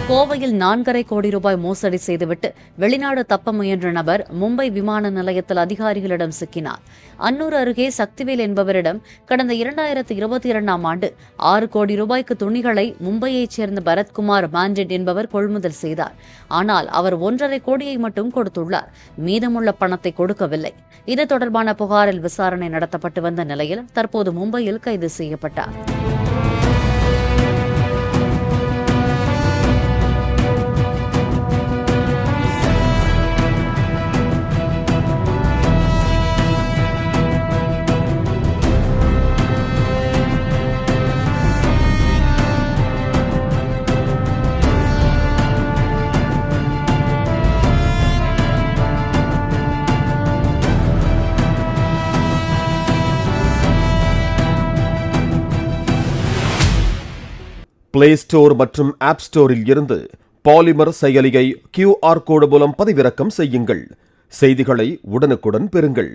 கோவையில் 4.5 கோடி ரூபாய் மோசடி செய்துவிட்டு வெளிநாடு தப்ப முயன்ற நபர் மும்பை விமான நிலையத்தில் அதிகாரிகளிடம் சிக்கினார். அன்னூர் அருகே சக்திவேல் என்பவரிடம் கடந்த 2022ஆம் ஆண்டு 6 கோடி ரூபாய்க்கு துணிகளை மும்பையைச் சேர்ந்த பரத்குமார் மாண்டட் என்பவர் கொள்முதல் செய்தார். ஆனால் அவர் 1.5 கோடியை மட்டும் கொடுத்துள்ளார். மீதமுள்ள பணத்தை கொடுக்கவில்லை. இது தொடர்பான புகாரில் விசாரணை நடத்தப்பட்டு வந்த நிலையில் தற்போது மும்பையில் கைது செய்யப்பட்டார். பிளே ஸ்டோர் மற்றும் ஆப் ஸ்டோரில் இருந்து பாலிமர் செயலியை QR கோடு மூலம் பதிவிறக்கம் செய்யுங்கள். செய்திகளை உடனுக்குடன் பெறுங்கள்.